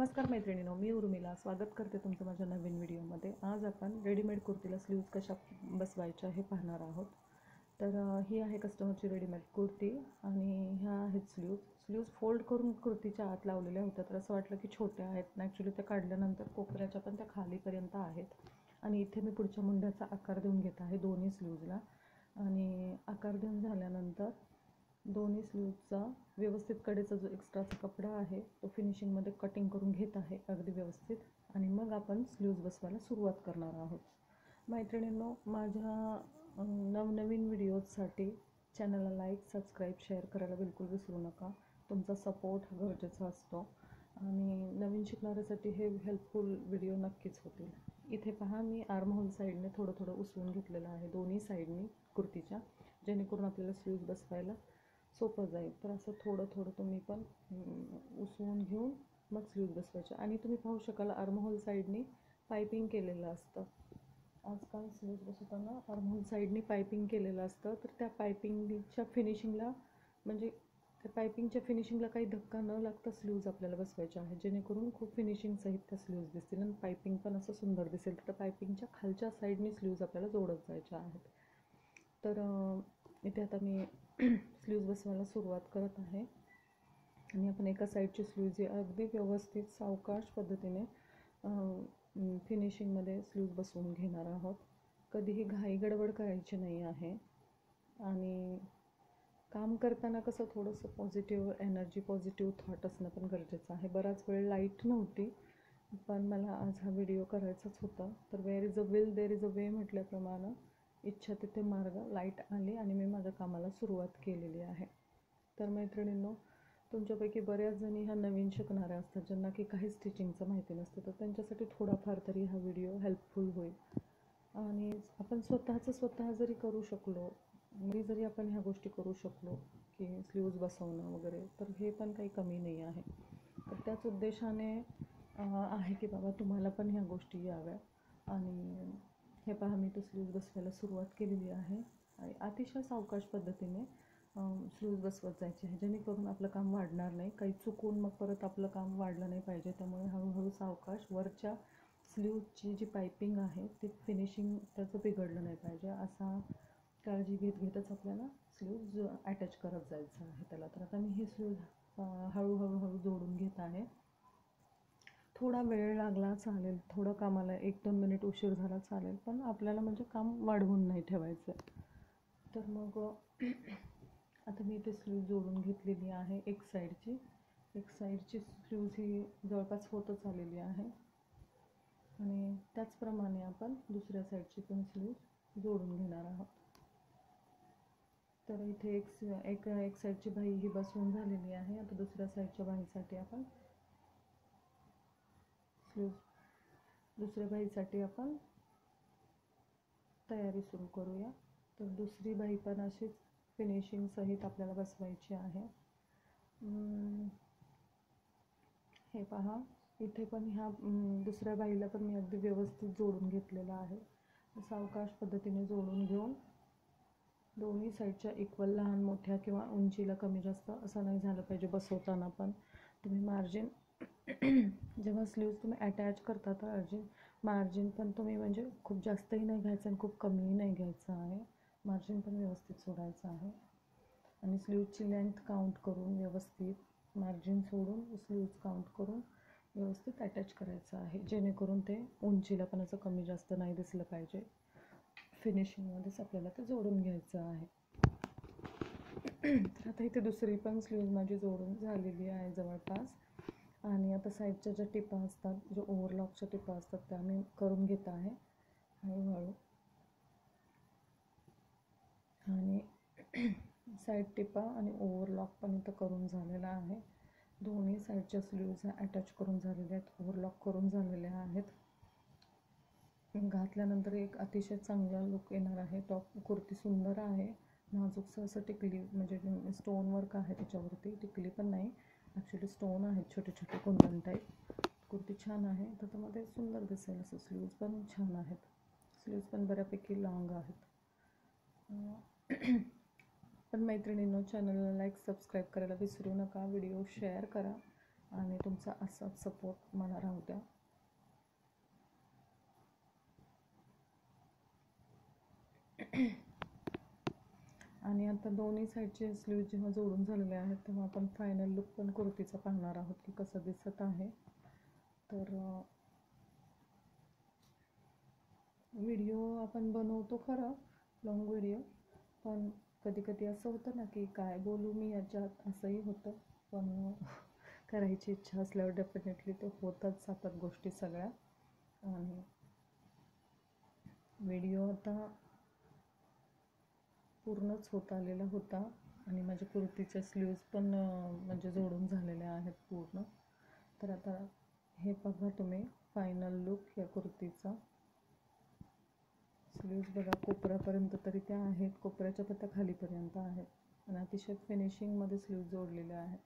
नमस्कार मैत्रिणींनो, मी उर्मिला स्वागत करते तुमचं माझ्या नवीन व्हिडिओमध्ये। आज आपण रेडीमेड कुर्तीला स्लीव्ज कशा बसवायच्या हे पाहणार आहोत। तर ही आहे कस्टमरची रेडीमेड कुर्ती आणि ह्या आहेत स्लीव्ज फोल्ड करून कुर्तीच्या आत लावलेल्या होत्या, तर असं वाटलं की छोट्या आहेत ना। ॲक्च्युली त्या काढल्यानंतर कोपऱ्याच्या पण त्या खालीपर्यंत आहेत आणि इथे मी पुढच्या मुंड्याचा आकार देऊन घेत आहे दोन्ही स्लीव्जला। आणि आकार देऊन झाल्यानंतर दोन्ही स्लीव्जचा व्यवस्थित कडेचा जो एक्स्ट्राचा कपडा आहे तो फिनिशिंगमध्ये कटिंग करून घेत आहे अगदी व्यवस्थित। आणि मग आपण स्लीव्ज बसवायला सुरुवात करणार आहोत। मैत्रिणींनो, माझ्या नवनवीन व्हिडिओजसाठी चॅनलला लाईक, सबस्क्राईब, शेअर करायला बिलकुल विसरू नका। तुमचा सपोर्ट गरजेचा असतो आणि नवीन शिकणाऱ्यासाठी हे हेल्पफुल व्हिडिओ नक्कीच होतील। इथे पहा, मी आर्महोल साईडने थोडं थोडं उसवून घेतलेलं आहे दोन्ही साईडनी कुर्तीच्या, जेणेकरून आपल्याला स्लीव्ज बसवायला सोपं जाईल। तर असं थोडं थोडं तुम्ही पण उसवून घेऊन मग स्लीव्ज बसवायचे। आणि तुम्ही पाहू शकाल आर्महोल साईडनी पायपिंग केलेलं असतं। आजकाल स्लीव्ज बसवताना आर्महोल साईडनी पायपिंग केलेलं असतं, तर त्या पायपिंगच्या फिनिशिंगला त्या पायपिंगच्या फिनिशिंगला काही धक्का न लागता स्लीव्ज आपल्याला बसवायचे आहे, जेणेकरून खूप फिनिशिंग सहित त्या स्लीव्ज दिसतील आणि पायपिंग पण असं सुंदर दिसेल। तर पायपिंगच्या खालच्या साईडनी स्लीव्ज आपल्याला जोडत जायच्या आहेत। तर इथे आता मी स्लीव्ज बसवायला सुरुवात करत आहे आणि आपण एका साईडची स्लीव्ज ही अगदी व्यवस्थित सावकाश पद्धतीने फिनिशिंगमध्ये स्लीव्ज बसवून घेणार आहोत। कधीही घाई गडबड करायची नाही आहे। आणि काम करताना कसं थोडंसं पॉझिटिव्ह एनर्जी, पॉझिटिव्ह थॉट असणं पण गरजेचं आहे। बराच वेळ लाईट नव्हती, पण मला आज हा व्हिडिओ करायचाच होता। तर where is a will there is a way म्हटल्याप्रमाणे इच्छा तिथे मार्ग, लाईट आली आणि मी माझ्या कामाला सुरुवात केलेली आहे। तर मैत्रिणींनो, तुमच्यापैकी बऱ्याच जणी ह्या नवीन शिकणाऱ्या असतात, ज्यांना की काही स्टिचिंगचं माहिती नसतं, तर त्यांच्यासाठी थोडाफार तरी हा व्हिडिओ हेल्पफुल होईल। आणि आपण स्वतः जरी करू शकलो, जरी आपण ह्या गोष्टी करू शकलो की स्लीव्ज बसवणं वगैरे, तर हे पण काही कमी नाही आहे। तर त्याच उद्देशाने आहे की बाबा तुम्हाला पण ह्या गोष्टी याव्या। आणि हे पहा, मी तो स्लीव्ज बसवायला सुरुवात केलेली आहे आणि अतिशय सावकाश पद्धतीने स्लीव्ज बसवत जायचे आहे, जेणेकरून आपलं काम वाढणार नाही, काही चुकून मग परत आपलं काम वाढलं नाही पाहिजे। त्यामुळे हळूहळू सावकाश वरच्या स्लीव्जची जी पायपिंग आहे ती फिनिशिंग त्याचं बिघडलं नाही पाहिजे, असा काळजी घेतच आपल्याला स्लीव्ज अटॅच करत जायचं आहे त्याला। तर आता मी हे स्लीव्ज हळूहळू जोडून घेत आहे। थोडा वेळ लागला चालेल, थोडं कामाला 1-2 मिनिट उशीर झाला चालेल, पण आपल्याला काम वाढवून नाही ठेवायचं। तर मग आता मी इथे स्लीव्ज जोडून घेतलेली आहे। एक साईडची स्लीव्ज ही जवळपास होतच आलेली आहे आणि त्याचप्रमाणे आपण दुसऱ्या साईडची पण स्लीव्ज जोडून घेणार आहोत। तर इथे एक साईडची बाही ही बसवून झालेली आहे। आता दुसऱ्या साईडच्या बाहीसाठी आपण दुसऱ्या बाहीसाठी आपण तयारी सुरू करूया। तर दुसरी बाही पण अशीच फिनिशिंग सहित आपल्याला बसवायची आहे। हे पहा, इथे पण ह्या दुसऱ्या बाहीला पण मी अगदी व्यवस्थित जोडून घेतलेलं आहे। सावकाश पद्धतीने जोडून घेऊन दोन्ही साईडच्या इक्वल, लहान मोठ्या किंवा उंचीला कमी जास्त असं नाही झालं पाहिजे बसवताना। पण तुम्ही मार्जिन जेव्हा स्लीव्ज तुम्ही अटॅच करता तर मार्जिन पण तुम्ही खूप जास्तही नाही घ्यायचं आणि खूप कमीही नाही घ्यायचं आहे, मार्जिन पण व्यवस्थित सोडायचं आहे। आणि स्लीव्जची लेंथ काउंट करून व्यवस्थित मार्जिन सोडून स्लीव्ज काउंट करून व्यवस्थित अटॅच करायचं आहे, जेणेकरून ते उंचीला पण असं कमी जास्त नाही दिसलं पाहिजे। फिनिशिंगमध्येच आपल्याला ते जोडून घ्यायचं आहे। तर आता इथे दुसरी पण स्लीव्ज माझी जोडून झालेली आहे जवळपास। आणि आता साईडच्या ज्या टिपा असतात, जो ओव्हरलॉकच्या टिपा असतात, त्या मी करून घेत आहे हळूहळू। आणि साईड टिपा आणि ओव्हरलॉक पण इथं करून झालेला आहे। दोन्ही साईडच्या स्लीव्ज अटॅच करून झालेल्या आहेत, ओव्हरलॉक करून झालेल्या आहेत। घातल्यानंतर एक अतिशय चांगला लुक येणार आहे। टॉप कुर्ती सुंदर आहे, नाजूकसं असं टिकली स्टोन वर्क आहे त्याच्यावरती, टिकली पण नाही, ॲक्च्युली स्टोन आहेत छोटे छोटे कुंदन टाईप। कुर्ती छान आहे, त्याच्यामध्ये सुंदर दिसेल असं। स्लीव्ज पण छान आहेत, स्लीव्ज पण बऱ्यापैकी लॉंग आहेत। पण मैत्रिणींनो, चॅनलला लाईक, सबस्क्राईब करायला विसरू नका, व्हिडिओ शेअर करा आणि तुमचा असाच सपोर्ट मला राहू द्या. आणि आता दोन्ही साईडचे स्लीव्ह जेव्हा जोडून झालेले आहेत तेव्हा आपण फायनल लुक पण कुर्तीचा पाहणार आहोत की कसं दिसत आहे. तर व्हिडिओ आपण बनवतो खरं, लॉंग व्हिडिओ, पण कधी कधी असं होतं ना की काय बोलू मी याच्यात, असंही होतं. पण करायची इच्छा असल्यावर डेफिनेटली ते होतच जातात गोष्टी सगळ्या. आणि व्हिडिओ आता पूर्णच होत आलेला होता आणि माझ्या कुर्तीच्या स्लीव्ज पण म्हणजे जोडून झालेल्या आहेत पूर्ण. तर आता हे बघा तुम्ही फायनल लुक या कुर्तीचा. स्लीव्ज बघा कोपऱ्यापर्यंत तरी त्या आहेत, कोपऱ्याच्या पण त्या खालीपर्यंत आहेत आणि अतिशय फिनिशिंगमध्ये स्लीव्ज जोडलेल्या आहेत.